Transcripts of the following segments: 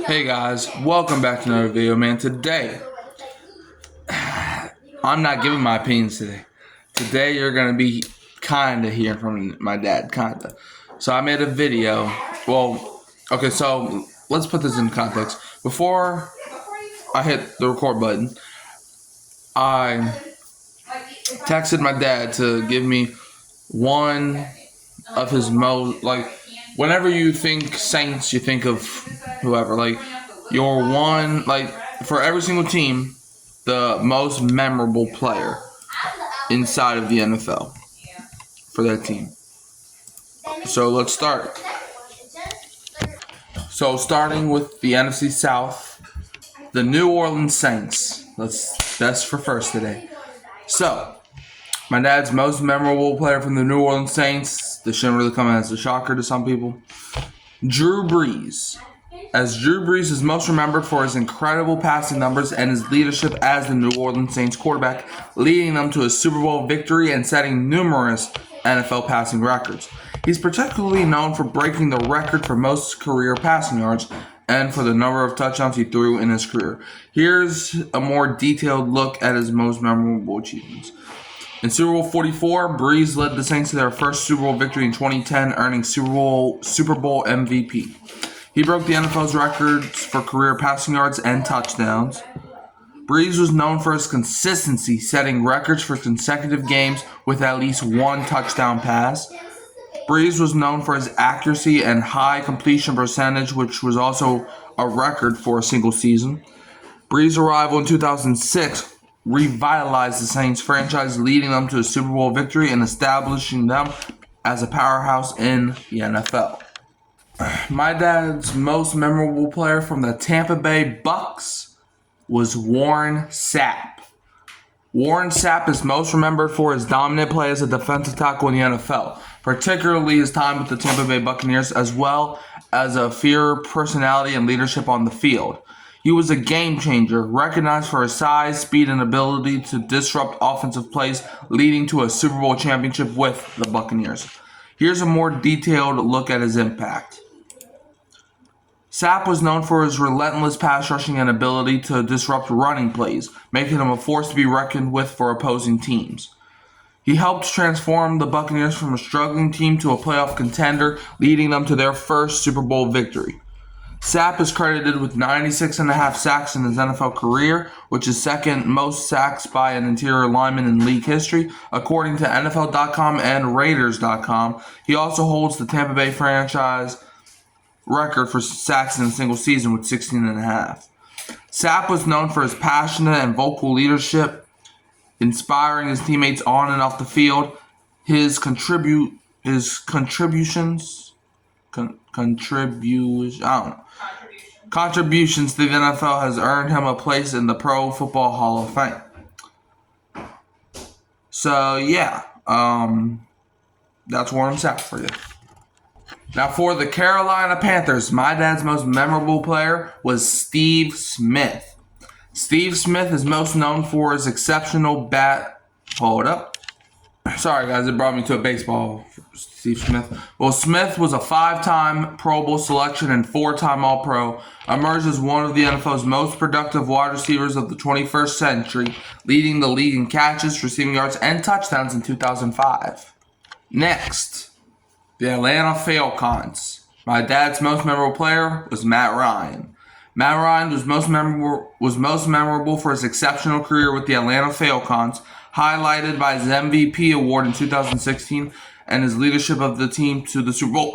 Hey guys, welcome back to another video, man. Today, I'm not giving my opinions today. Today, you're going to be kind of hearing from my dad, kind of. So I made a video. Well, okay, so let's put this in context. Before I hit the record button, I texted my dad to give me one of his most, whenever you think Saints, you think of whoever, your one, for every single team, the most memorable player inside of the NFL for that team. So let's start. So starting with the NFC South, the New Orleans Saints. That's for first today. So, my dad's most memorable player from the New Orleans Saints, this shouldn't really come as a shocker to some people, Drew Brees. As Drew Brees is most remembered for his incredible passing numbers and his leadership as the New Orleans Saints quarterback, leading them to a Super Bowl victory and setting numerous NFL passing records. He's particularly known for breaking the record for most career passing yards and for the number of touchdowns he threw in his career. Here's a more detailed look at his most memorable achievements. In Super Bowl 44, Brees led the Saints to their first Super Bowl victory in 2010, earning Super Bowl MVP. He broke the NFL's records for career passing yards and touchdowns. Brees was known for his consistency, setting records for consecutive games with at least one touchdown pass. Brees was known for his accuracy and high completion percentage, which was also a record for a single season. Brees' arrival in 2006 revitalized the Saints franchise, leading them to a Super Bowl victory and establishing them as a powerhouse in the NFL. My dad's most memorable player from the Tampa Bay Bucks was Warren Sapp. Warren Sapp is most remembered for his dominant play as a defensive tackle in the NFL, particularly his time with the Tampa Bay Buccaneers, as well as a fierce personality and leadership on the field. He was a game changer, recognized for his size, speed, and ability to disrupt offensive plays, leading to a Super Bowl championship with the Buccaneers. Here's a more detailed look at his impact. Sapp was known for his relentless pass rushing and ability to disrupt running plays, making him a force to be reckoned with for opposing teams. He helped transform the Buccaneers from a struggling team to a playoff contender, leading them to their first Super Bowl victory. Sapp is credited with 96.5 sacks in his NFL career, which is second most sacks by an interior lineman in league history, according to NFL.com and Raiders.com. He also holds the Tampa Bay franchise record for sacks in a single season with 16.5. Sapp was known for his passionate and vocal leadership, inspiring his teammates on and off the field. His contributions to the NFL has earned him a place in the Pro Football Hall of Fame. So yeah, that's Warren Sapp for you. Now for the Carolina Panthers, my dad's most memorable player was Steve Smith. Steve Smith is most known for his exceptional bat. Hold up. Sorry guys, it brought me to a baseball. Steve Smith. Well, Smith was a 5-time Pro Bowl selection and 4-time All-Pro. Emerged as one of the NFL's most productive wide receivers of the 21st century, leading the league in catches, receiving yards, and touchdowns in 2005. Next, the Atlanta Falcons. My dad's most memorable player was Matt Ryan. Matt Ryan was most memorable for his exceptional career with the Atlanta Falcons, highlighted by his MVP award in 2016 and his leadership of the team to the Super Bowl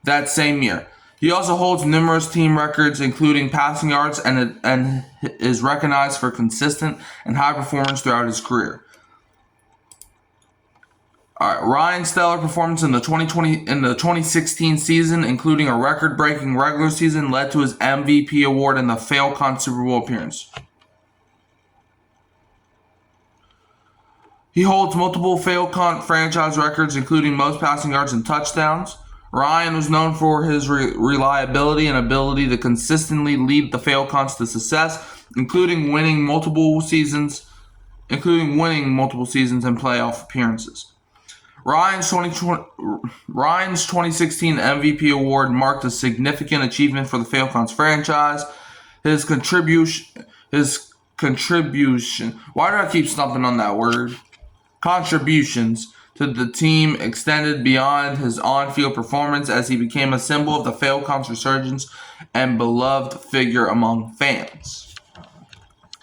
that same year. He also holds numerous team records, including passing yards, and is recognized for consistent and high performance throughout his career. Ryan's stellar performance in the 2016 season, including a record-breaking regular season, led to his MVP award in the Falcons Super Bowl appearance. He holds multiple Falcon franchise records, including most passing yards and touchdowns. Ryan was known for his reliability and ability to consistently lead the Falcons to success, including winning multiple seasons and playoff appearances. Ryan's 2016 MVP award marked a significant achievement for the Falcons franchise. His contribution. Why do I keep stumping on that word? Contributions to the team extended beyond his on-field performance as he became a symbol of the Falcons' resurgence and beloved figure among fans.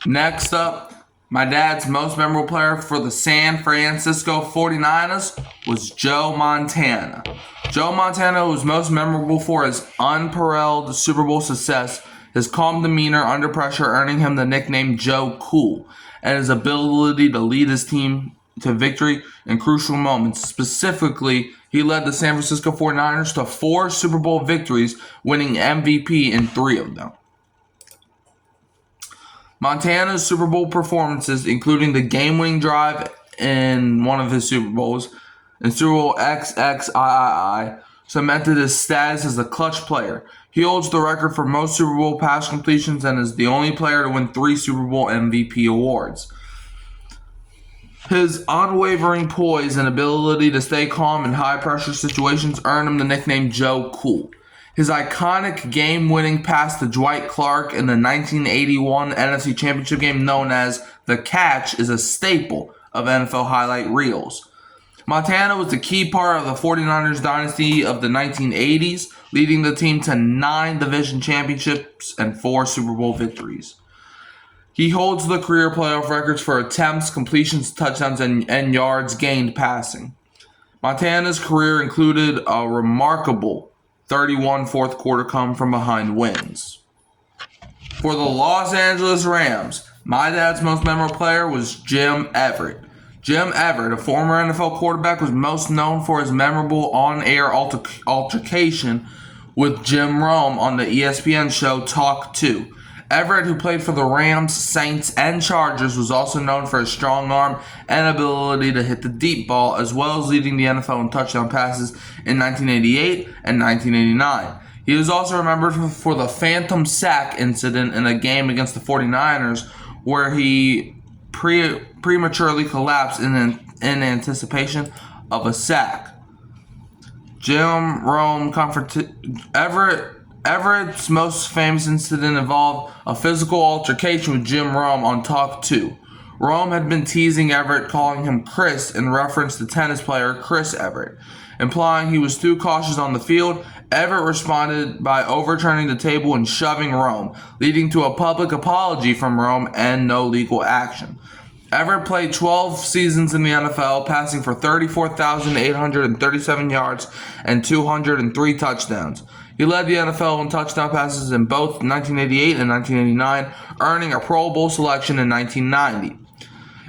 Next up, my dad's most memorable player for the San Francisco 49ers was Joe Montana. Joe Montana was most memorable for his unparalleled Super Bowl success, his calm demeanor under pressure earning him the nickname Joe Cool, and his ability to lead his team to victory in crucial moments. Specifically, he led the San Francisco 49ers to 4 Super Bowl victories, winning MVP in 3 of them. Montana's Super Bowl performances, including the game-winning drive in one of his Super Bowls, and Super Bowl XXIII, cemented his status as a clutch player. He holds the record for most Super Bowl pass completions and is the only player to win 3 Super Bowl MVP awards. His unwavering poise and ability to stay calm in high-pressure situations earned him the nickname Joe Cool. His iconic game-winning pass to Dwight Clark in the 1981 NFC Championship game known as The Catch is a staple of NFL highlight reels. Montana was the key part of the 49ers dynasty of the 1980s, leading the team to 9 division championships and 4 Super Bowl victories. He holds the career playoff records for attempts, completions, touchdowns, and yards gained passing. Montana's career included a remarkable 31 fourth quarter come from behind wins. For the Los Angeles Rams, my dad's most memorable player was Jim Everett. Jim Everett, a former NFL quarterback, was most known for his memorable on-air altercation with Jim Rome on the ESPN show Talk 2. Everett, who played for the Rams, Saints, and Chargers, was also known for his strong arm and ability to hit the deep ball, as well as leading the NFL in touchdown passes in 1988 and 1989. He is also remembered for the phantom sack incident in a game against the 49ers, where he prematurely collapsed in anticipation of a sack. Jim Rome confronted Everett's most famous incident involved a physical altercation with Jim Rome on Talk 2. Rome had been teasing Everett, calling him Chris in reference to tennis player Chris Everett, implying he was too cautious on the field. Everett responded by overturning the table and shoving Rome, leading to a public apology from Rome and no legal action. Everett played 12 seasons in the NFL, passing for 34,837 yards and 203 touchdowns. He led the NFL in touchdown passes in both 1988 and 1989, earning a Pro Bowl selection in 1990.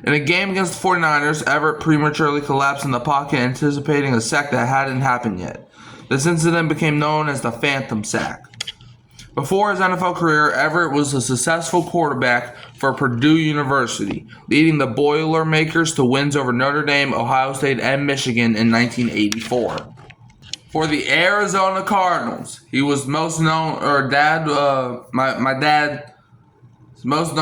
In a game against the 49ers, Everett prematurely collapsed in the pocket, anticipating a sack that hadn't happened yet. This incident became known as the Phantom Sack. Before his NFL career, Everett was a successful quarterback for Purdue University, leading the Boilermakers to wins over Notre Dame, Ohio State, and Michigan in 1984. For the Arizona Cardinals, he was most known, my dad's most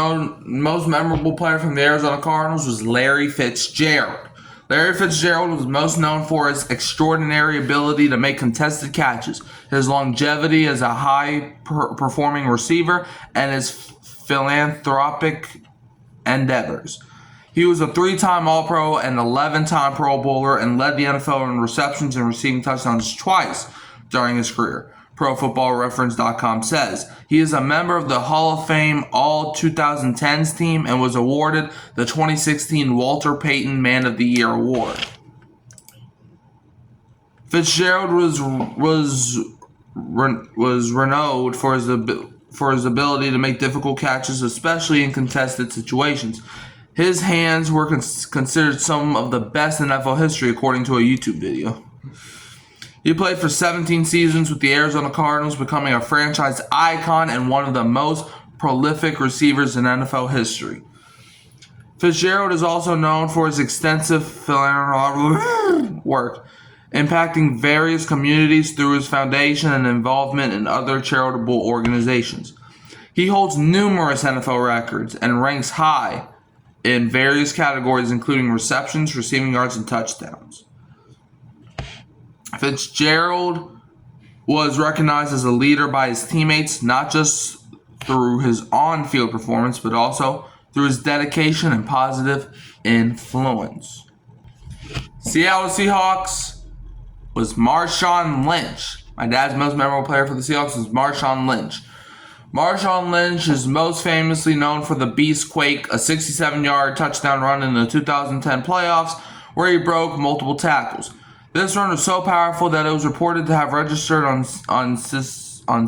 memorable player from the Arizona Cardinals was Larry Fitzgerald. Larry Fitzgerald was most known for his extraordinary ability to make contested catches, his longevity as a high-performing receiver, and his philanthropic endeavors. He was a 3-time All-Pro and 11-time Pro Bowler and led the NFL in receptions and receiving touchdowns twice during his career. ProFootballReference.com says he is a member of the Hall of Fame All-2010s team and was awarded the 2016 Walter Payton Man of the Year award. Fitzgerald was renowned for his ability to make difficult catches, especially in contested situations. His hands were considered some of the best in NFL history, according to a YouTube video. He played for 17 seasons with the Arizona Cardinals, becoming a franchise icon and one of the most prolific receivers in NFL history. Fitzgerald is also known for his extensive philanthropic work, impacting various communities through his foundation and involvement in other charitable organizations. He holds numerous NFL records and ranks high in various categories, including receptions, receiving yards, and touchdowns. Fitzgerald was recognized as a leader by his teammates, not just through his on-field performance, but also through his dedication and positive influence. Seattle Seahawks was Marshawn Lynch. My dad's most memorable player for the Seahawks was Marshawn Lynch. Marshawn Lynch is most famously known for the Beastquake, a 67-yard touchdown run in the 2010 playoffs where he broke multiple tackles. This run was so powerful that it was reported to have registered on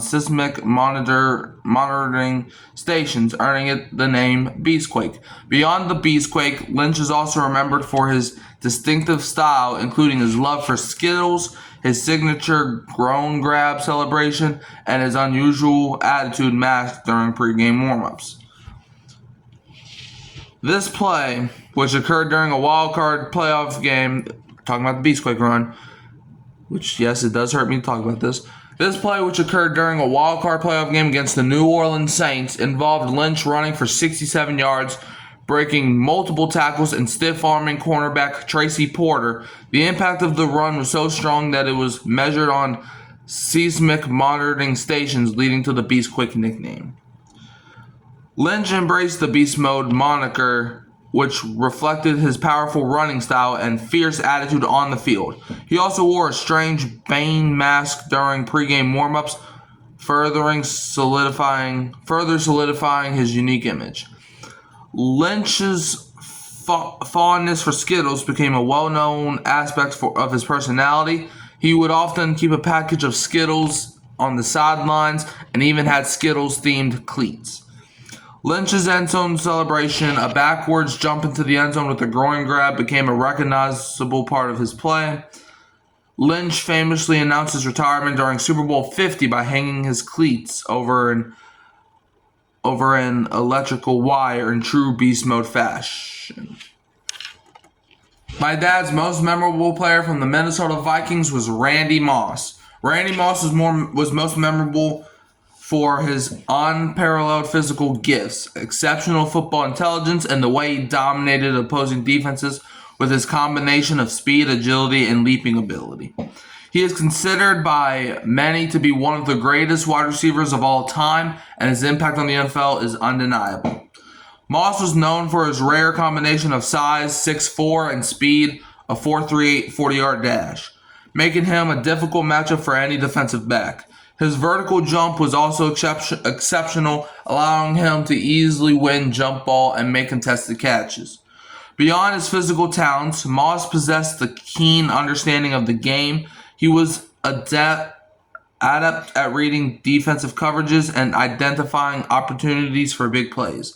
seismic monitoring stations, earning it the name Beastquake. Beyond the Beastquake, Lynch is also remembered for his distinctive style, including his love for Skittles, his signature groin grab celebration, and his unusual attitude masked during pregame warmups. This play, which occurred during a wild-card playoff game, talking about the Beastquake run, which, yes, it does hurt me to talk about this. This play, which occurred during a wild-card playoff game against the New Orleans Saints, involved Lynch running for 67 yards, breaking multiple tackles and stiff-arming cornerback Tracy Porter. The impact of the run was so strong that it was measured on seismic monitoring stations, leading to the Beastquake nickname. Lynch embraced the Beast Mode moniker, which reflected his powerful running style and fierce attitude on the field. He also wore a strange Bane mask during pregame warmups, further solidifying his unique image. Lynch's fondness for Skittles became a well-known aspect of his personality. He would often keep a package of Skittles on the sidelines and even had Skittles-themed cleats. Lynch's end zone celebration, a backwards jump into the end zone with a groin grab, became a recognizable part of his play. Lynch famously announced his retirement during Super Bowl 50 by hanging his cleats over an electrical wire in true beast mode fashion. My dad's most memorable player from the Minnesota Vikings was Randy Moss. Randy Moss was most memorable for his unparalleled physical gifts, exceptional football intelligence, and the way he dominated opposing defenses with his combination of speed, agility, and leaping ability. He is considered by many to be one of the greatest wide receivers of all time, and his impact on the NFL is undeniable. Moss was known for his rare combination of size, 6'4", and speed, a 4.38 40-yard dash, making him a difficult matchup for any defensive back. His vertical jump was also exceptional, allowing him to easily win jump ball and make contested catches. Beyond his physical talents, Moss possessed the keen understanding of the game. He was adept at reading defensive coverages and identifying opportunities for big plays.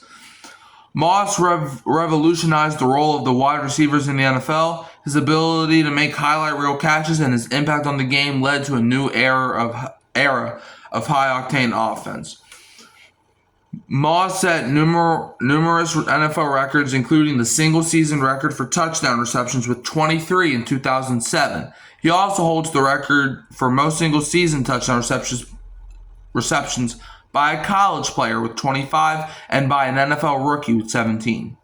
Moss revolutionized the role of the wide receivers in the NFL. His ability to make highlight reel catches and his impact on the game led to a new era of high-octane offense. Moss set numerous NFL records, including the single-season record for touchdown receptions with 23 in 2007. He also holds the record for most single-season touchdown receptions by a college player with 25 and by an NFL rookie with 17.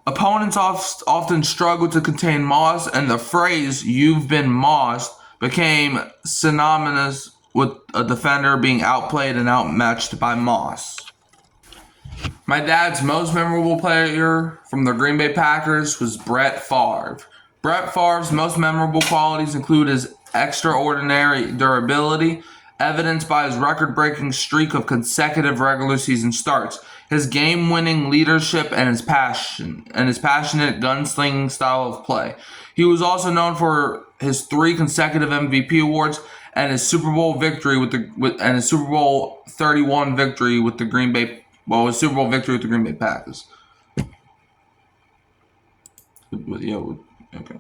Opponents often struggled to contain Moss, and the phrase "you've been mossed" became synonymous with a defender being outplayed and outmatched by Moss. My dad's most memorable player from the Green Bay Packers was Brett Favre. Brett Favre's most memorable qualities include his extraordinary durability, evidenced by his record-breaking streak of consecutive regular season starts, his game-winning leadership, and his passionate gunslinging style of play. He was also known for his 3 consecutive MVP awards and his Super Bowl victory his Super Bowl 31 victory with the Green Bay Packers. Okay.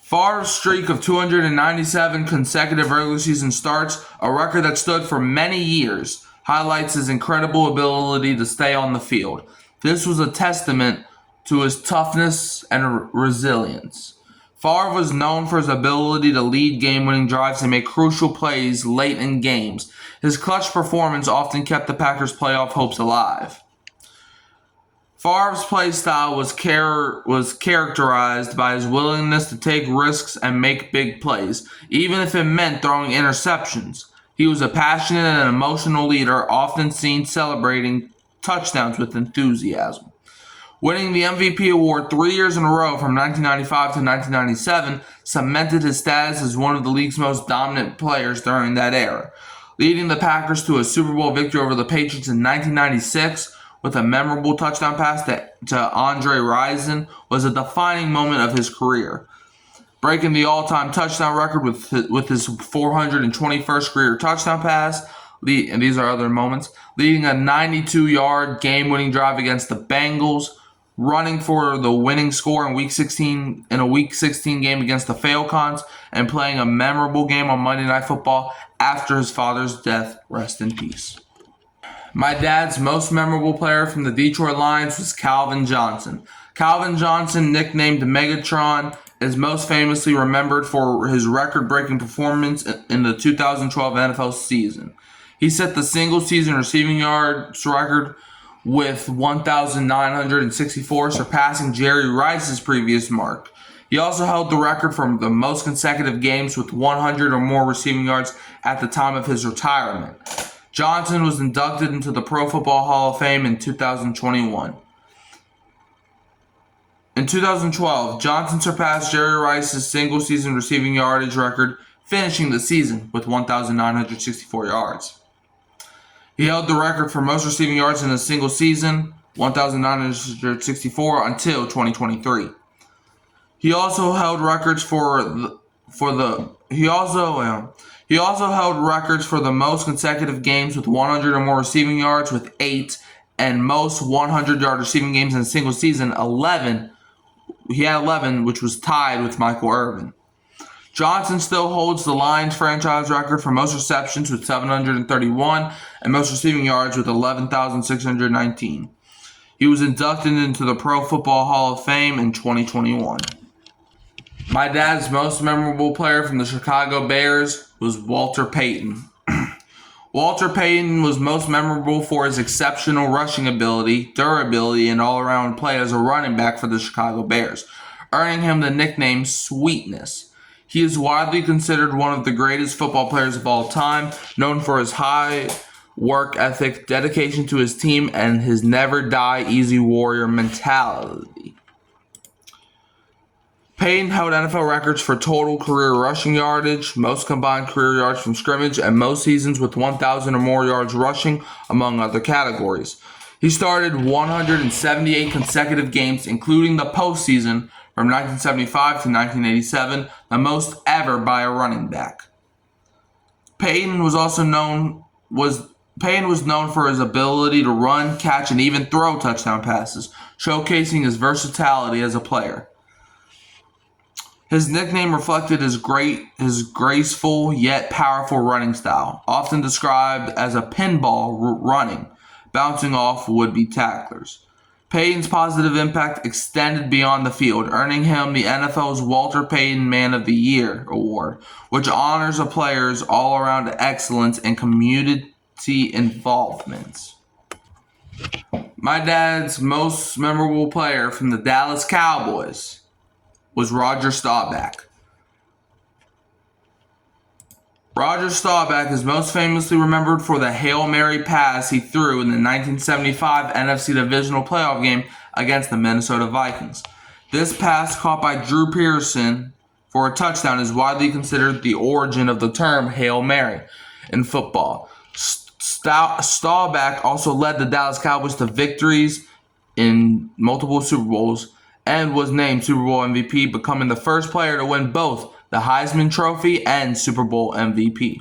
Favre's streak of 297 consecutive regular season starts, a record that stood for many years, highlights his incredible ability to stay on the field. This was a testament to his toughness and resilience. Favre was known for his ability to lead game-winning drives and make crucial plays late in games. His clutch performance often kept the Packers' playoff hopes alive. Favre's play style was characterized by his willingness to take risks and make big plays, even if it meant throwing interceptions. He was a passionate and emotional leader, often seen celebrating touchdowns with enthusiasm. Winning the MVP award 3 years in a row from 1995 to 1997 cemented his status as one of the league's most dominant players during that era. Leading the Packers to a Super Bowl victory over the Patriots in 1996 with a memorable touchdown pass to Andre Rison was a defining moment of his career. Breaking the all-time touchdown record with his 421st career touchdown pass, and these are other moments, leading a 92-yard game-winning drive against the Bengals, running for the winning score in Week 16 in a Week 16 game against the Falcons, and playing a memorable game on Monday Night Football after his father's death. Rest in peace. My dad's most memorable player from the Detroit Lions was Calvin Johnson. Calvin Johnson, nicknamed Megatron, is most famously remembered for his record-breaking performance in the 2012 NFL season. He set the single-season receiving yards record with 1,964, surpassing Jerry Rice's previous mark. He also held the record for the most consecutive games with 100 or more receiving yards at the time of his retirement. Johnson was inducted into the Pro Football Hall of Fame in 2021. In 2012, Johnson surpassed Jerry Rice's single-season receiving yardage record, finishing the season with 1,964 yards. He held the record for most receiving yards in a single season, 1,964, until 2023. He also held records He also held records for the most consecutive games with 100 or more receiving yards with 8, and most 100-yard receiving games in a single season, 11. He had 11, which was tied with Michael Irvin. Johnson still holds the Lions franchise record for most receptions with 731 and most receiving yards with 11,619. He was inducted into the Pro Football Hall of Fame in 2021. My dad's most memorable player from the Chicago Bears was Walter Payton. Walter Payton was most memorable for his exceptional rushing ability, durability, and all-around play as a running back for the Chicago Bears, earning him the nickname Sweetness. He is widely considered one of the greatest football players of all time, known for his high work ethic, dedication to his team, and his never-die-easy warrior mentality. Payton held NFL records for total career rushing yardage, most combined career yards from scrimmage, and most seasons with 1,000 or more yards rushing, among other categories. He started 178 consecutive games, including the postseason from 1975 to 1987, the most ever by a running back. Payton was known for his ability to run, catch, and even throw touchdown passes, showcasing his versatility as a player. His nickname reflected his graceful yet powerful running style, often described as a pinball running, bouncing off would-be tacklers. Payton's positive impact extended beyond the field, earning him the NFL's Walter Payton Man of the Year award, which honors a player's all-around excellence and community involvement. My dad's most memorable player from the Dallas Cowboys was Roger Staubach. Roger Staubach is most famously remembered for the Hail Mary pass he threw in the 1975 NFC Divisional Playoff game against the Minnesota Vikings. This pass, caught by Drew Pearson for a touchdown, is widely considered the origin of the term Hail Mary in football. Staubach also led the Dallas Cowboys to victories in multiple Super Bowls and was named Super Bowl MVP, becoming the first player to win both the Heisman Trophy and Super Bowl MVP.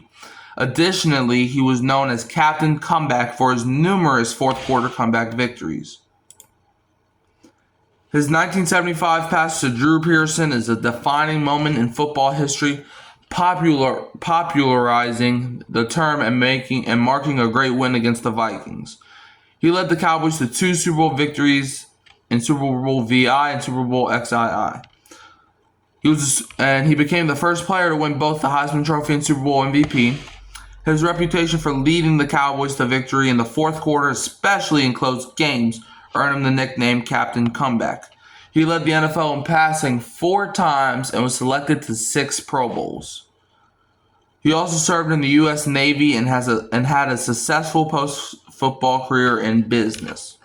Additionally, he was known as Captain Comeback for his numerous fourth-quarter comeback victories. His 1975 pass to Drew Pearson is a defining moment in football history, popularizing the term and marking a great win against the Vikings. He led the Cowboys to 2 Super Bowl victories in Super Bowl VI and Super Bowl XII. He became the first player to win both the Heisman Trophy and Super Bowl MVP. His reputation for leading the Cowboys to victory in the fourth quarter, especially in close games, earned him the nickname Captain Comeback. He led the NFL in passing 4 times and was selected to 6 Pro Bowls. He also served in the U.S. Navy and had a successful post-football career in business.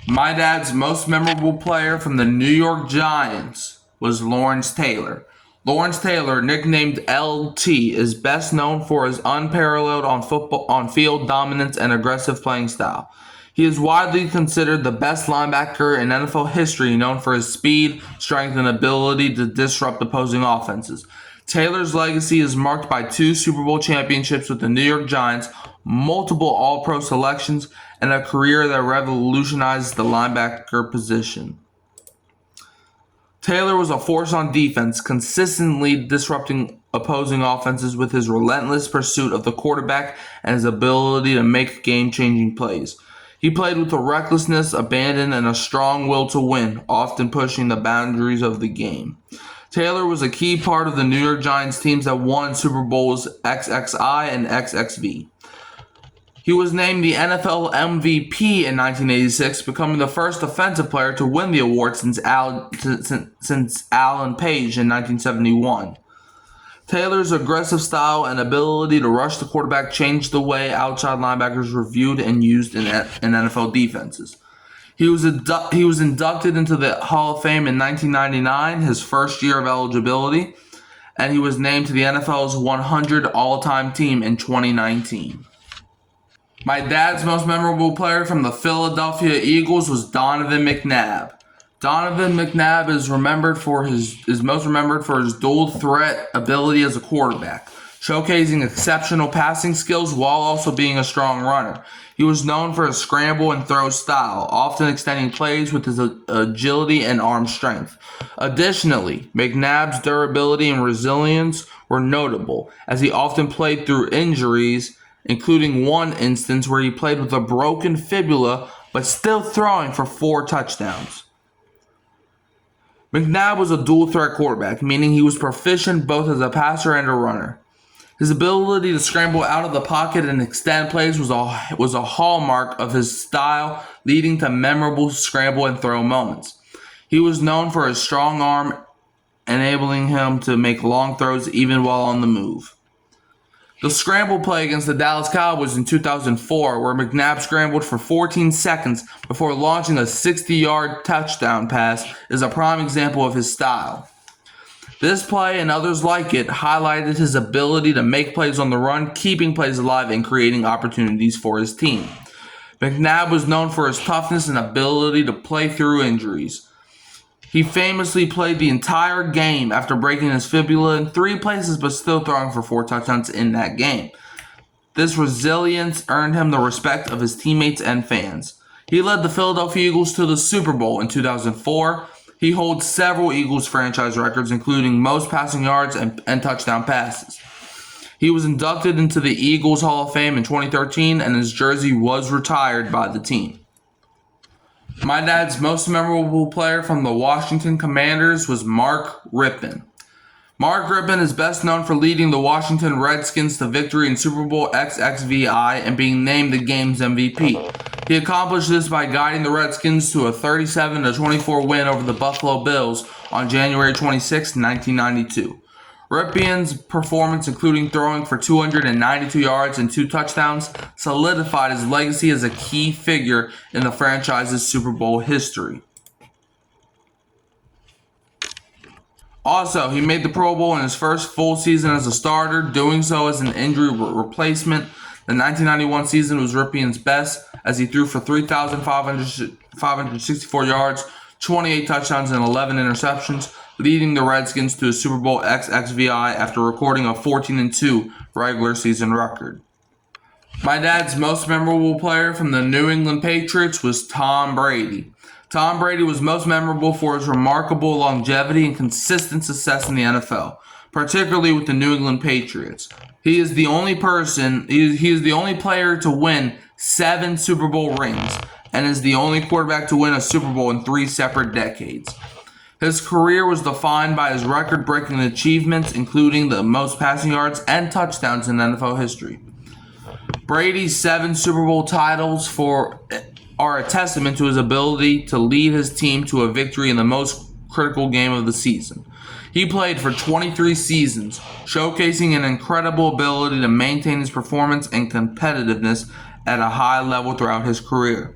My dad's most memorable player from the New York Giants was Lawrence Taylor. Lawrence Taylor, nicknamed LT, is best known for his unparalleled on-field dominance and aggressive playing style. He is widely considered the best linebacker in NFL history, known for his speed, strength, and ability to disrupt opposing offenses. Taylor's legacy is marked by 2 Super Bowl championships with the New York Giants, multiple All-Pro selections, and a career that revolutionized the linebacker position. Taylor was a force on defense, consistently disrupting opposing offenses with his relentless pursuit of the quarterback and his ability to make game-changing plays. He played with a recklessness, abandon, and a strong will to win, often pushing the boundaries of the game. Taylor was a key part of the New York Giants teams that won Super Bowls XXI and XXV. He was named the NFL MVP in 1986, becoming the first offensive player to win the award since Alan Page in 1971. Taylor's aggressive style and ability to rush the quarterback changed the way outside linebackers were viewed and used in NFL defenses. He was inducted into the Hall of Fame in 1999, his first year of eligibility, and he was named to the NFL's 100 all-time team in 2019. My dad's most memorable player from the Philadelphia Eagles was Donovan McNabb. Donovan McNabb is most remembered for his dual threat ability as a quarterback, showcasing exceptional passing skills while also being a strong runner. He was known for his scramble and throw style, often extending plays with his agility and arm strength. Additionally, McNabb's durability and resilience were notable, as he often played through injuries, including one instance where he played with a broken fibula but still throwing for 4 touchdowns. McNabb was a dual-threat quarterback, meaning he was proficient both as a passer and a runner. His ability to scramble out of the pocket and extend plays was a hallmark of his style, leading to memorable scramble and throw moments. He was known for his strong arm, enabling him to make long throws even while on the move. The scramble play against the Dallas Cowboys in 2004, where McNabb scrambled for 14 seconds before launching a 60-yard touchdown pass, is a prime example of his style. This play and others like it highlighted his ability to make plays on the run, keeping plays alive and creating opportunities for his team. McNabb was known for his toughness and ability to play through injuries. He famously played the entire game after breaking his fibula in 3 places but still throwing for 4 touchdowns in that game. This resilience earned him the respect of his teammates and fans. He led the Philadelphia Eagles to the Super Bowl in 2004. He holds several Eagles franchise records, including most passing yards and touchdown passes. He was inducted into the Eagles Hall of Fame in 2013, and his jersey was retired by the team. My dad's most memorable player from the Washington Commanders was Mark Rypien. Mark Rypien is best known for leading the Washington Redskins to victory in Super Bowl XXVI and being named the game's MVP. He accomplished this by guiding the Redskins to a 37-24 win over the Buffalo Bills on January 26, 1992. Rypien's performance, including throwing for 292 yards and 2 touchdowns, solidified his legacy as a key figure in the franchise's Super Bowl history. Also, he made the Pro Bowl in his first full season as a starter, doing so as an injury replacement. The 1991 season was Rypien's best, as he threw for 3,564 yards, 28 touchdowns, and 11 interceptions, leading the Redskins to a Super Bowl XXVI after recording a 14-2 regular season record. My dad's most memorable player from the New England Patriots was Tom Brady. Tom Brady was most memorable for his remarkable longevity and consistent success in the NFL, particularly with the New England Patriots. He is the only player to win 7 Super Bowl rings and is the only quarterback to win a Super Bowl in 3 separate decades. His career was defined by his record-breaking achievements, including the most passing yards and touchdowns in NFL history. Brady's 7 Super Bowl titles are a testament to his ability to lead his team to a victory in the most critical game of the season. He played for 23 seasons, showcasing an incredible ability to maintain his performance and competitiveness at a high level throughout his career.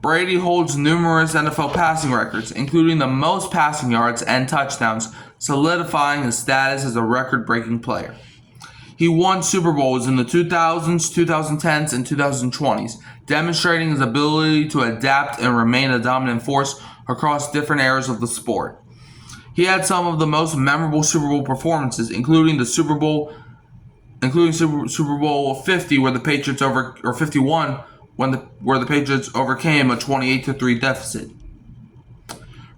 Brady holds numerous NFL passing records, including the most passing yards and touchdowns, solidifying his status as a record-breaking player. He won Super Bowls in the 2000s, 2010s, and 2020s, demonstrating his ability to adapt and remain a dominant force across different eras of the sport. He had some of the most memorable Super Bowl performances, including Super Bowl 50, where the Patriots or 51, where the Patriots overcame a 28-3 deficit.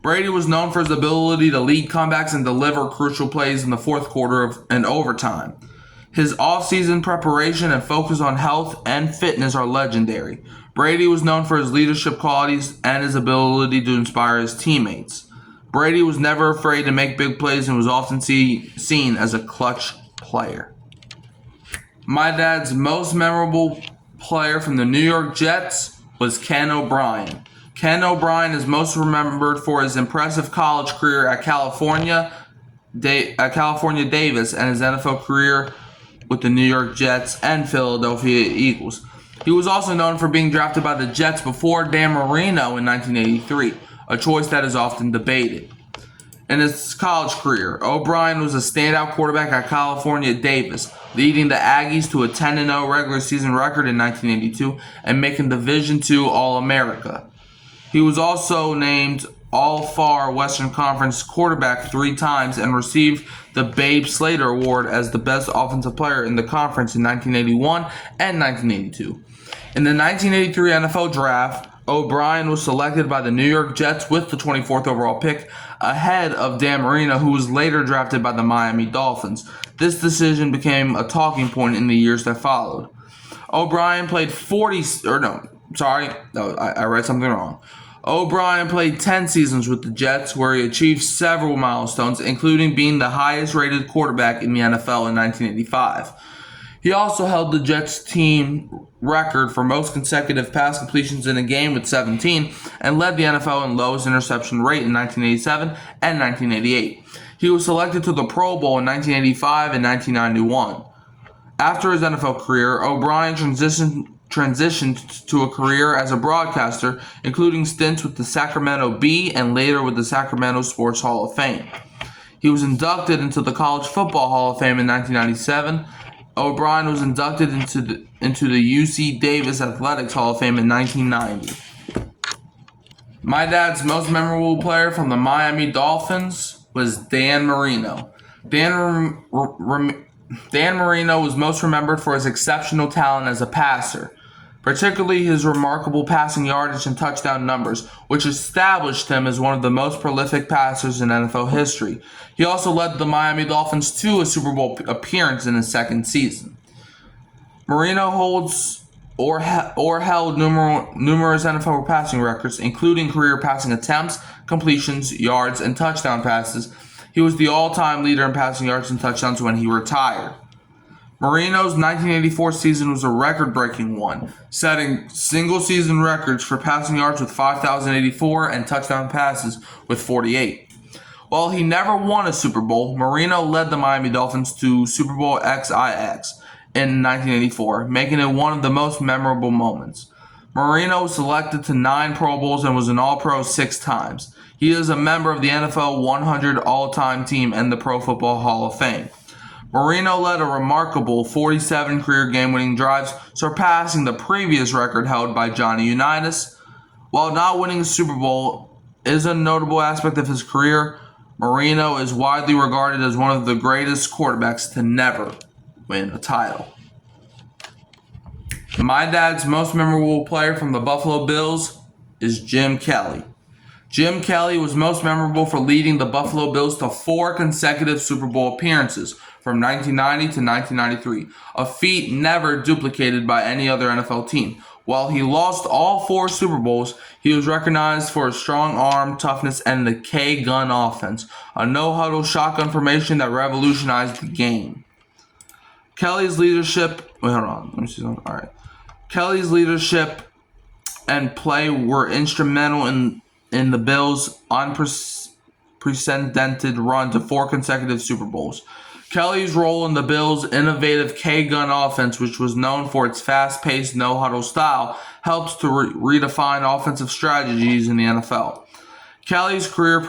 Brady was known for his ability to lead comebacks and deliver crucial plays in the fourth quarter and overtime. His offseason preparation and focus on health and fitness are legendary. Brady was known for his leadership qualities and his ability to inspire his teammates. Brady was never afraid to make big plays and was often seen as a clutch player. My dad's most memorable player from the New York Jets was Ken O'Brien. Ken O'Brien is most remembered for his impressive college career at California Davis and his NFL career with the New York Jets and Philadelphia Eagles. He was also known for being drafted by the Jets before Dan Marino in 1983, a choice that is often debated. In his college career, O'Brien was a standout quarterback at California Davis, leading the Aggies to a 10-0 regular season record in 1982 and making Division II All-America. He was also named All-Far Western Conference quarterback 3 times and received the Babe Slater Award as the best offensive player in the conference in 1981 and 1982. In the 1983 NFL Draft, O'Brien was selected by the New York Jets with the 24th overall pick, ahead of Dan Marino, who was later drafted by the Miami Dolphins. This decision became a talking point in the years that followed. O'Brien played I read something wrong. O'Brien played 10 seasons with the Jets, where he achieved several milestones, including being the highest-rated quarterback in the NFL in 1985. He also held the Jets team record for most consecutive pass completions in a game with 17 and led the NFL in lowest interception rate in 1987 and 1988. He was selected to the Pro Bowl in 1985 and 1991. After his NFL career, O'Brien transitioned to a career as a broadcaster, including stints with the Sacramento Bee and later with the Sacramento Sports Hall of Fame. He was inducted into the College Football Hall of Fame in 1997. O'Brien was inducted into the UC Davis Athletics Hall of Fame in 1990. My dad's most memorable player from the Miami Dolphins was Dan Marino. Dan Marino was most remembered for his exceptional talent as a passer, particularly his remarkable passing yardage and touchdown numbers, which established him as one of the most prolific passers in NFL history. He also led the Miami Dolphins to a Super Bowl appearance in his second season. Marino holds or held numerous NFL passing records, including career passing attempts, completions, yards, and touchdown passes. He was the all-time leader in passing yards and touchdowns when he retired. Marino's 1984 season was a record-breaking one, setting single-season records for passing yards with 5,084 and touchdown passes with 48. While he never won a Super Bowl, Marino led the Miami Dolphins to Super Bowl XIX in 1984, making it one of the most memorable moments. Marino was selected to 9 Pro Bowls and was an All-Pro 6 times. He is a member of the NFL 100 All-Time Team and the Pro Football Hall of Fame. Marino led a remarkable 47 career game-winning drives, surpassing the previous record held by Johnny Unitas. While not winning a Super Bowl is a notable aspect of his career, Marino is widely regarded as one of the greatest quarterbacks to never win a title. My dad's most memorable player from the Buffalo Bills is Jim Kelly. Jim Kelly was most memorable for leading the Buffalo Bills to 4 consecutive Super Bowl appearances from 1990 to 1993, a feat never duplicated by any other NFL team. While he lost all 4 Super Bowls, he was recognized for his strong arm, toughness, and the K-gun offense, a no-huddle shotgun formation that revolutionized the game. Kelly's leadership and play were instrumental in the Bills' unprecedented run to 4 consecutive Super Bowls. Kelly's role in the Bills' innovative K-gun offense, which was known for its fast-paced no-huddle style, helped to redefine offensive strategies in the NFL. Kelly's career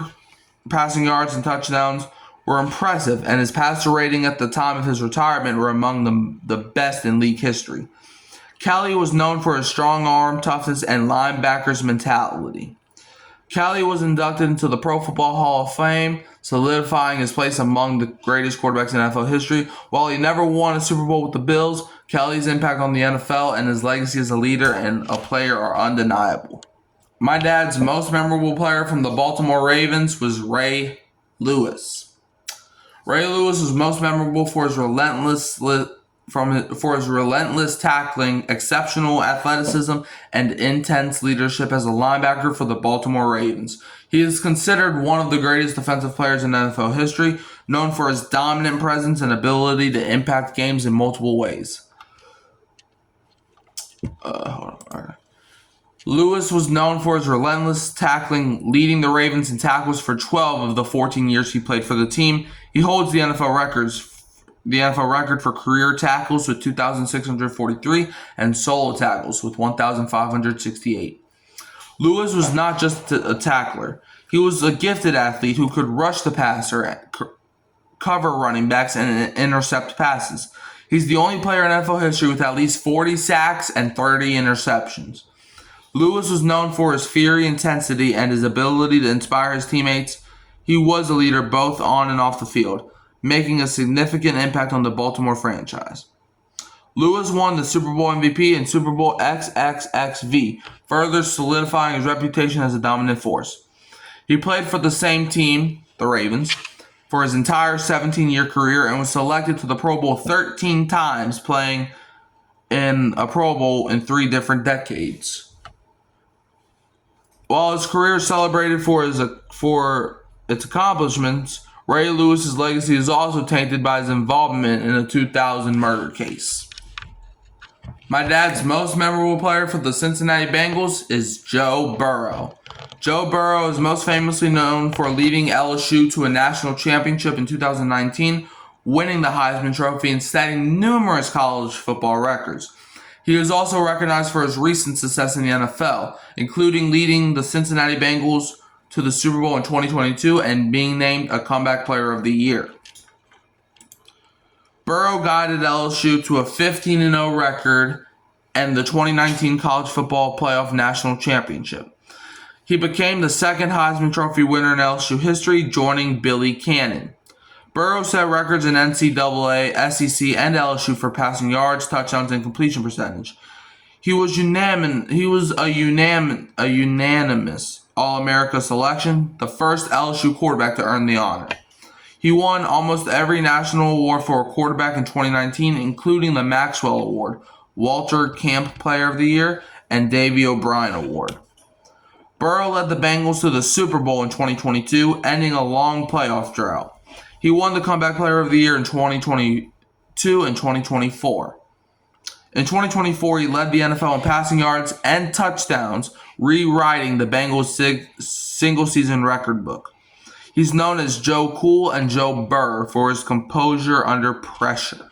passing yards and touchdowns were impressive, and his passer rating at the time of his retirement were among the best in league history. Kelly was known for his strong arm, toughness, and linebackers mentality. Kelly was inducted into the Pro Football Hall of Fame, solidifying his place among the greatest quarterbacks in NFL history. While he never won a Super Bowl with the Bills, Kelly's impact on the NFL and his legacy as a leader and a player are undeniable. My dad's most memorable player from the Baltimore Ravens was Ray Lewis. Ray Lewis was most memorable for his relentless tackling, exceptional athleticism, and intense leadership as a linebacker for the Baltimore Ravens. He is considered one of the greatest defensive players in NFL history, known for his dominant presence and ability to impact games in multiple ways. Lewis was known for his relentless tackling, leading the Ravens in tackles for 12 of the 14 years he played for the team. He holds the NFL record for career tackles with 2,643 and solo tackles with 1,568. Lewis was not just a tackler. He was a gifted athlete who could rush the passer, cover running backs, and intercept passes. He's the only player in NFL history with at least 40 sacks and 30 interceptions. Lewis was known for his fiery intensity and his ability to inspire his teammates. He was a leader both on and off the field, making a significant impact on the Baltimore franchise. Lewis won the Super Bowl MVP and Super Bowl XXXV, further solidifying his reputation as a dominant force. He played for the same team, the Ravens, for his entire 17-year career and was selected to the Pro Bowl 13 times, playing in a Pro Bowl in 3 different decades. While his career is celebrated for its accomplishments, Ray Lewis's legacy is also tainted by his involvement in a 2000 murder case. My dad's most memorable player for the Cincinnati Bengals is Joe Burrow. Joe Burrow is most famously known for leading LSU to a national championship in 2019, winning the Heisman Trophy and setting numerous college football records. He is also recognized for his recent success in the NFL, including leading the Cincinnati Bengals to the Super Bowl in 2022 and being named a Comeback Player of the Year. Burrow guided LSU to a 15-0 record and the 2019 College Football Playoff National Championship. He became the second Heisman Trophy winner in LSU history, joining Billy Cannon. Burrow set records in NCAA, SEC, and LSU for passing yards, touchdowns, and completion percentage. He was a unanimous All-America selection, the first LSU quarterback to earn the honor. He won almost every national award for a quarterback in 2019, including the Maxwell Award, Walter Camp Player of the Year, and Davey O'Brien Award. Burrow led the Bengals to the Super Bowl in 2022, ending a long playoff drought. He won the Comeback Player of the Year in 2022 and 2024. In 2024, he led the NFL in passing yards and touchdowns, rewriting the Bengals' single-season record book. He's known as Joe Cool and Joe Burr for his composure under pressure.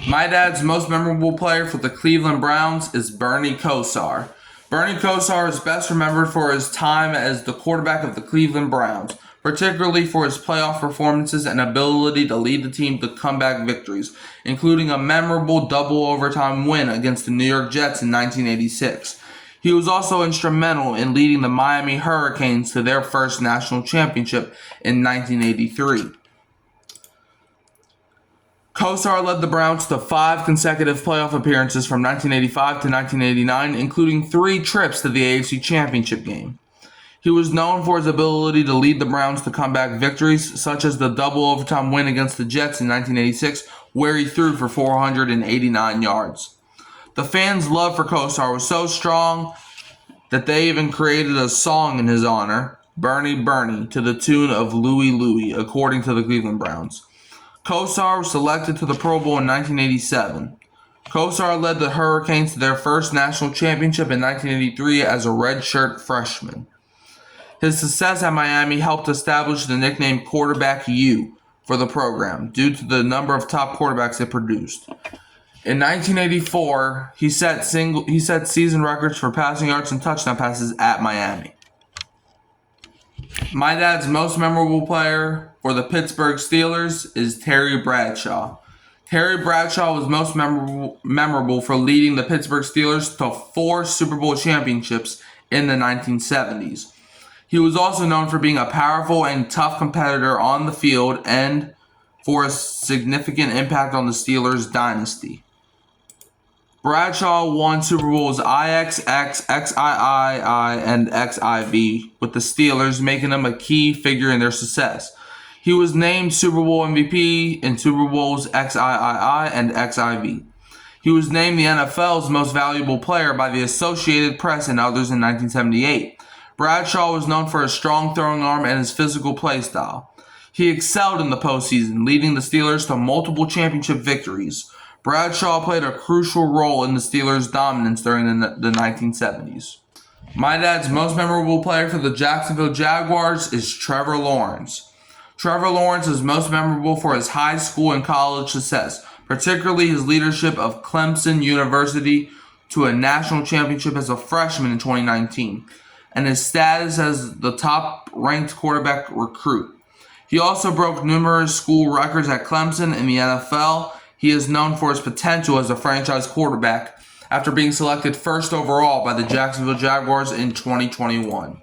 My dad's most memorable player for the Cleveland Browns is Bernie Kosar. Bernie Kosar is best remembered for his time as the quarterback of the Cleveland Browns, particularly for his playoff performances and ability to lead the team to comeback victories, including a memorable double overtime win against the New York Jets in 1986. He was also instrumental in leading the Miami Hurricanes to their first national championship in 1983. Kosar led the Browns to 5 consecutive playoff appearances from 1985 to 1989, including 3 trips to the AFC Championship game. He was known for his ability to lead the Browns to comeback victories, such as the double overtime win against the Jets in 1986, where he threw for 489 yards. The fans' love for Kosar was so strong that they even created a song in his honor, Bernie Bernie, to the tune of Louie Louie, according to the Cleveland Browns. Kosar was selected to the Pro Bowl in 1987. Kosar led the Hurricanes to their first national championship in 1983 as a redshirt freshman. His success at Miami helped establish the nickname Quarterback U for the program due to the number of top quarterbacks it produced. In 1984, he set season records for passing yards and touchdown passes at Miami. My dad's most memorable player for the Pittsburgh Steelers is Terry Bradshaw. Terry Bradshaw was most memorable for leading the Pittsburgh Steelers to 4 Super Bowl championships in the 1970s. He was also known for being a powerful and tough competitor on the field and for a significant impact on the Steelers' dynasty. Bradshaw won Super Bowls IXX, XIII, and XIV with the Steelers, making him a key figure in their success. He was named Super Bowl MVP in Super Bowls XIII and XIV. He was named the NFL's most valuable player by the Associated Press and others in 1978. Bradshaw was known for his strong throwing arm and his physical play style. He excelled in the postseason, leading the Steelers to multiple championship victories. Bradshaw played a crucial role in the Steelers' dominance during the 1970s. My dad's most memorable player for the Jacksonville Jaguars is Trevor Lawrence. Trevor Lawrence is most memorable for his high school and college success, particularly his leadership of Clemson University to a national championship as a freshman in 2019, and his status as the top-ranked quarterback recruit. He also broke numerous school records at Clemson in the NFL. He is known for his potential as a franchise quarterback after being selected first overall by the Jacksonville Jaguars in 2021.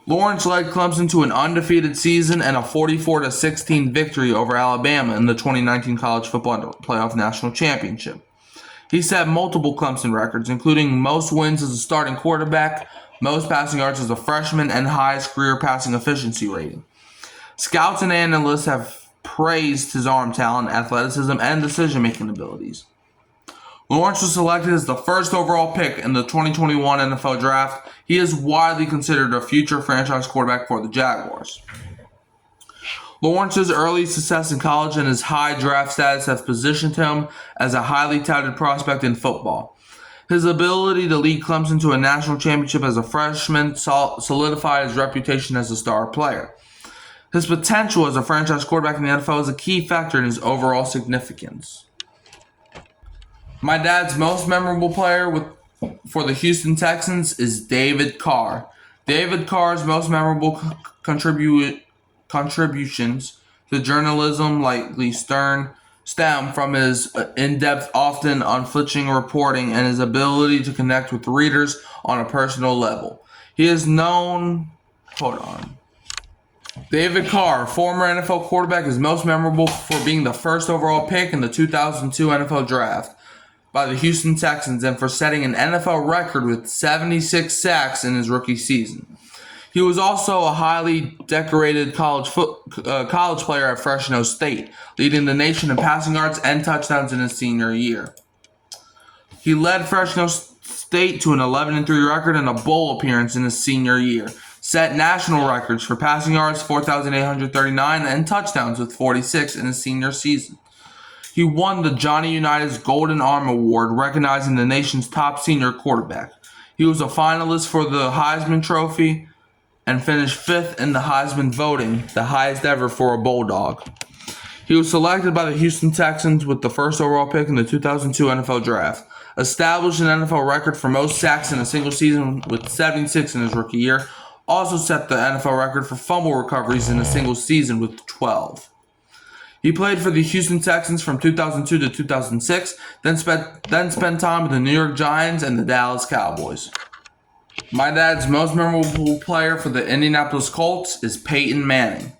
Lawrence led Clemson to an undefeated season and a 44-16 victory over Alabama in the 2019 College Football Playoff National Championship. He set multiple Clemson records, including most wins as a starting quarterback, most passing yards as a freshman, and highest career passing efficiency rating. Scouts and analysts have praised his arm talent, athleticism, and decision-making abilities. Lawrence was selected as the first overall pick in the 2021 NFL Draft. He is widely considered a future franchise quarterback for the Jaguars. Lawrence's early success in college and his high draft status have positioned him as a highly touted prospect in football. His ability to lead Clemson to a national championship as a freshman solidified his reputation as a star player. His potential as a franchise quarterback in the NFL is a key factor in his overall significance. My dad's most memorable player for the Houston Texans is David Carr. David Carr's most memorable contributions to journalism likely stem from his in-depth, often unflinching reporting and his ability to connect with readers on a personal level. He is known... David Carr, former NFL quarterback, is most memorable for being the first overall pick in the 2002 NFL Draft by the Houston Texans and for setting an NFL record with 76 sacks in his rookie season. He was also a highly decorated college player at Fresno State, leading the nation in passing yards and touchdowns in his senior year. He led Fresno State to an 11-3 record and a bowl appearance in his senior year, set national records for passing yards, 4,839, and touchdowns with 46 in his senior season. He won the Johnny Unitas Golden Arm Award, recognizing the nation's top senior quarterback. He was a finalist for the Heisman Trophy and finished 5th in the Heisman voting, the highest ever for a Bulldog. He was selected by the Houston Texans with the first overall pick in the 2002 NFL Draft, established an NFL record for most sacks in a single season with 76 in his rookie year, also set the NFL record for fumble recoveries in a single season with 12. He played for the Houston Texans from 2002 to 2006, then spent time with the New York Giants and the Dallas Cowboys. My dad's most memorable player for the Indianapolis Colts is Peyton Manning.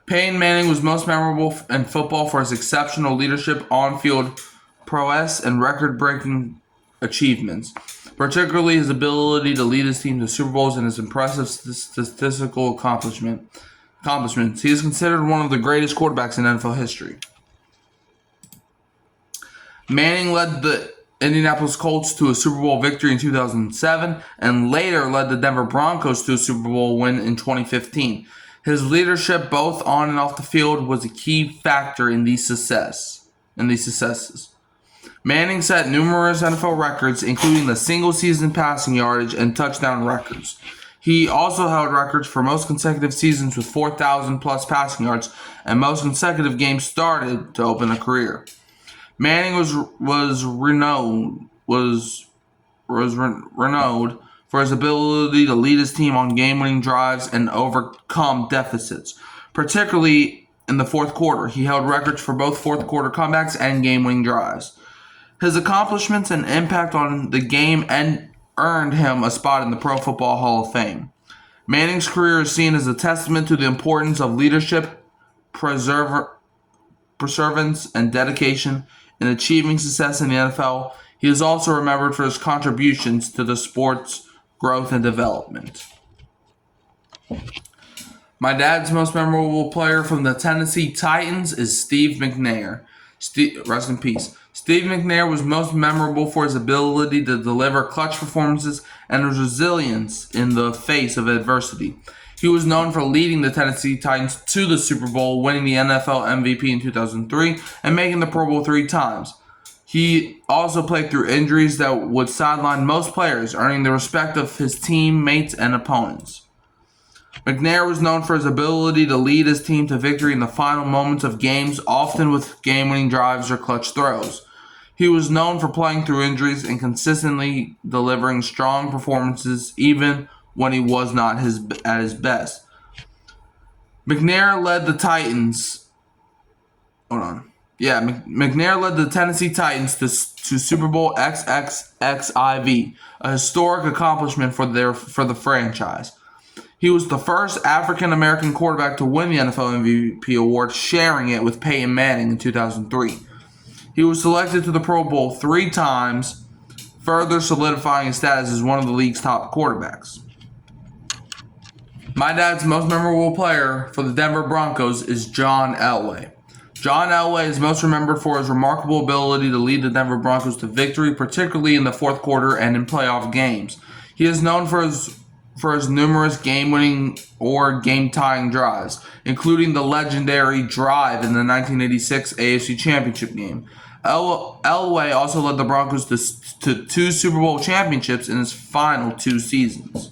Peyton Manning was most memorable in football for his exceptional leadership, on-field prowess, and record-breaking achievements, particularly his ability to lead his team to Super Bowls and his impressive statistical accomplishments. He is considered one of the greatest quarterbacks in NFL history. Manning led the Indianapolis Colts to a Super Bowl victory in 2007 and later led the Denver Broncos to a Super Bowl win in 2015. His leadership both on and off the field was a key factor in these successes. Manning set numerous NFL records, including the single-season passing yardage and touchdown records. He also held records for most consecutive seasons with 4,000-plus passing yards and most consecutive games started to open a career. Manning was renowned for his ability to lead his team on game-winning drives and overcome deficits, particularly in the fourth quarter. He held records for both fourth-quarter comebacks and game-winning drives. His accomplishments and impact on the game earned him a spot in the Pro Football Hall of Fame. Manning's career is seen as a testament to the importance of leadership, perseverance, and dedication in achieving success in the NFL. He is also remembered for his contributions to the sport's growth and development. My dad's most memorable player from the Tennessee Titans is Steve McNair. Rest in peace. Steve McNair was most memorable for his ability to deliver clutch performances and his resilience in the face of adversity. He was known for leading the Tennessee Titans to the Super Bowl, winning the NFL MVP in 2003, and making the Pro Bowl 3 times. He also played through injuries that would sideline most players, earning the respect of his teammates and opponents. McNair was known for his ability to lead his team to victory in the final moments of games, often with game-winning drives or clutch throws. He was known for playing through injuries and consistently delivering strong performances even when he was not at his best. McNair led the Tennessee Titans to Super Bowl XXXIV, a historic accomplishment for the franchise. He was the first African-American quarterback to win the NFL MVP award, sharing it with Peyton Manning in 2003. He was selected to the Pro Bowl 3 times, further solidifying his status as one of the league's top quarterbacks. My dad's most memorable player for the Denver Broncos is John Elway. John Elway is most remembered for his remarkable ability to lead the Denver Broncos to victory, particularly in the fourth quarter and in playoff games. He is known for his numerous game-winning or game-tying drives, including the legendary drive in the 1986 AFC Championship game. Elway also led the Broncos to 2 Super Bowl championships in his final 2 seasons.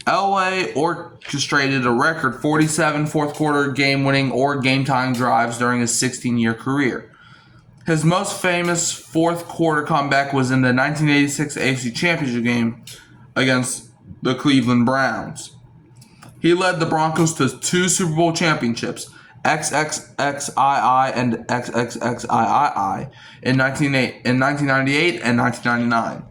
Elway orchestrated a record 47 fourth-quarter game-winning or game-tying drives during his 16-year career. His most famous fourth-quarter comeback was in the 1986 AFC Championship game against the Cleveland Browns. He led the Broncos to 2 Super Bowl championships, XXXII and XXXIII, in 1998 and 1999.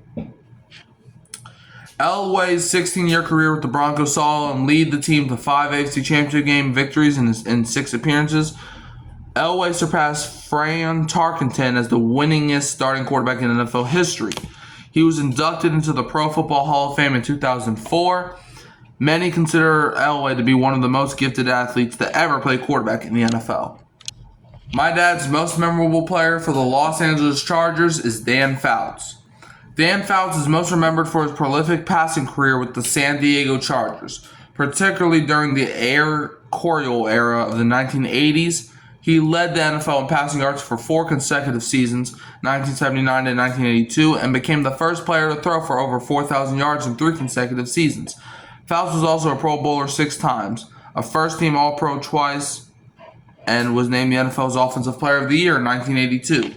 Elway's 16-year career with the Broncos saw him lead the team to 5 AFC Championship game victories in 6 appearances. Elway surpassed Fran Tarkenton as the winningest starting quarterback in NFL history. He was inducted into the Pro Football Hall of Fame in 2004. Many consider Elway to be one of the most gifted athletes to ever play quarterback in the NFL. My dad's most memorable player for the Los Angeles Chargers is Dan Fouts. Dan Fouts is most remembered for his prolific passing career with the San Diego Chargers, particularly during the Air Coryell era of the 1980s. He led the NFL in passing yards for 4 consecutive seasons, 1979 to 1982, and became the first player to throw for over 4,000 yards in 3 consecutive seasons. Fouts was also a Pro Bowler 6 times, a first-team All-Pro twice, and was named the NFL's Offensive Player of the Year in 1982.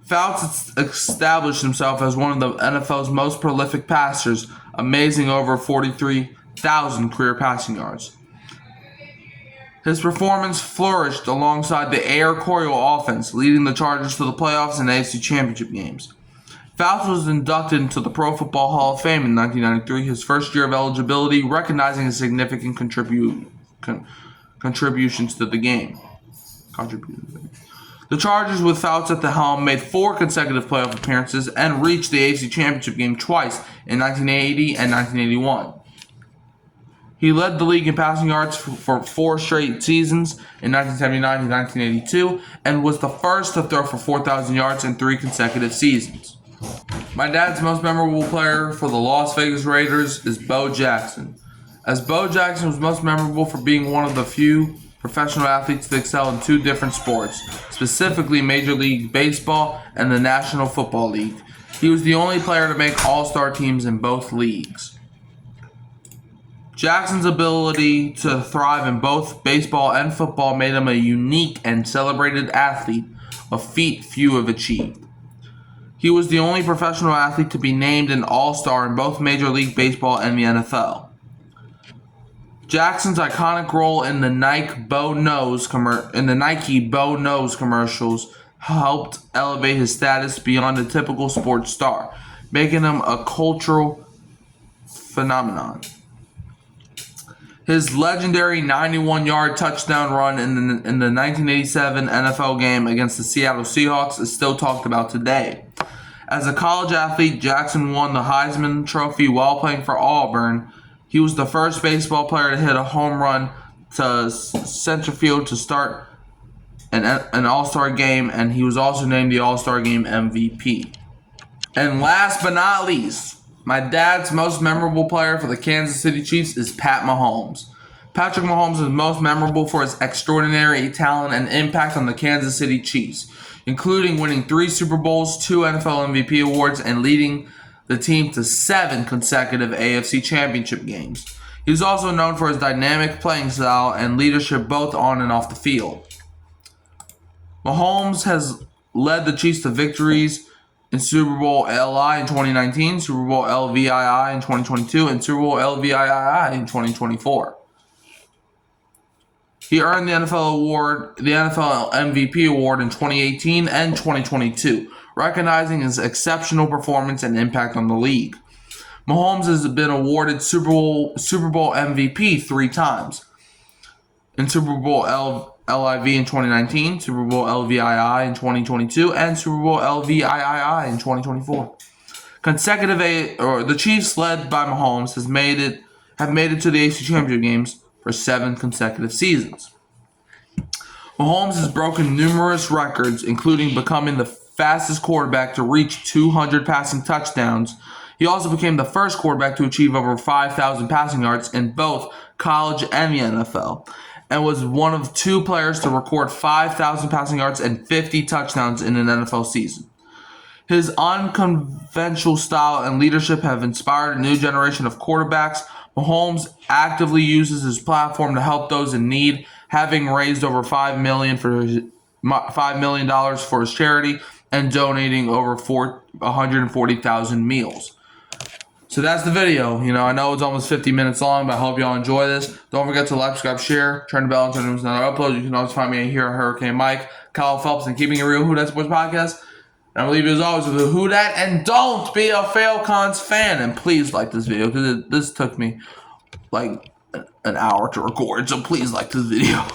Fouts established himself as one of the NFL's most prolific passers, amazing over 43,000 career passing yards. His performance flourished alongside the Air Coryell offense, leading the Chargers to the playoffs and AFC Championship games. Fouts was inducted into the Pro Football Hall of Fame in 1993, his first year of eligibility, recognizing his significant contributions to the game. The Chargers, with Fouts at the helm, made 4 consecutive playoff appearances and reached the AFC Championship game twice in 1980 and 1981. He led the league in passing yards for 4 straight seasons in 1979 to 1982 and was the first to throw for 4,000 yards in 3 consecutive seasons. My dad's most memorable player for the Las Vegas Raiders is Bo Jackson. As Bo Jackson was most memorable for being one of the few professional athletes to excel in 2 different sports, specifically Major League Baseball and the National Football League. He was the only player to make all-star teams in both leagues. Jackson's ability to thrive in both baseball and football made him a unique and celebrated athlete, a feat few have achieved. He was the only professional athlete to be named an all-star in both Major League Baseball and the NFL. Jackson's iconic role in the Nike Bow Nose commercials helped elevate his status beyond a typical sports star, making him a cultural phenomenon. His legendary 91-yard touchdown run in the 1987 NFL game against the Seattle Seahawks is still talked about today. As a college athlete, Jackson won the Heisman Trophy while playing for Auburn. He was the first baseball player to hit a home run to center field to start an All-Star game, and he was also named the All-Star Game MVP. And last but not least, my dad's most memorable player for the Kansas City Chiefs is Pat Mahomes. Patrick Mahomes is most memorable for his extraordinary talent and impact on the Kansas City Chiefs, including winning 3 Super Bowls, 2 NFL MVP awards, and leading the team to 7 consecutive AFC Championship games. He is also known for his dynamic playing style and leadership both on and off the field. Mahomes has led the Chiefs to victories in Super Bowl LI in 2019, Super Bowl LVII in 2022, and Super Bowl LVII in 2024. He earned the NFL MVP award in 2018 and 2022, recognizing his exceptional performance and impact on the league. Mahomes has been awarded Super Bowl MVP 3 times. In Super Bowl LIV in 2019, Super Bowl LVII in 2022, and Super Bowl LVII in 2024. The Chiefs, led by Mahomes, have made it to the AFC Championship games for 7 consecutive seasons. Mahomes has broken numerous records, including becoming the fastest quarterback to reach 200 passing touchdowns. He also became the first quarterback to achieve over 5,000 passing yards in both college and the NFL, and was one of 2 players to record 5,000 passing yards and 50 touchdowns in an NFL season. His unconventional style and leadership have inspired a new generation of quarterbacks. Mahomes actively uses his platform to help those in need, having raised over $5 million for his charity and donating over 140,000 meals. So that's the video. I know it's almost 50 minutes long, but I hope y'all enjoy this. Don't forget to like, subscribe, share, turn the bell on to news another upload. You can always find me here at Hurricane Mike, Kyle Phelps, and Keeping It Real Who Dat Sports Podcast. And I will leave you as always with a Who Dat, and don't be a Falcons fan. And please like this video, because this took me like an hour to record, so please like this video.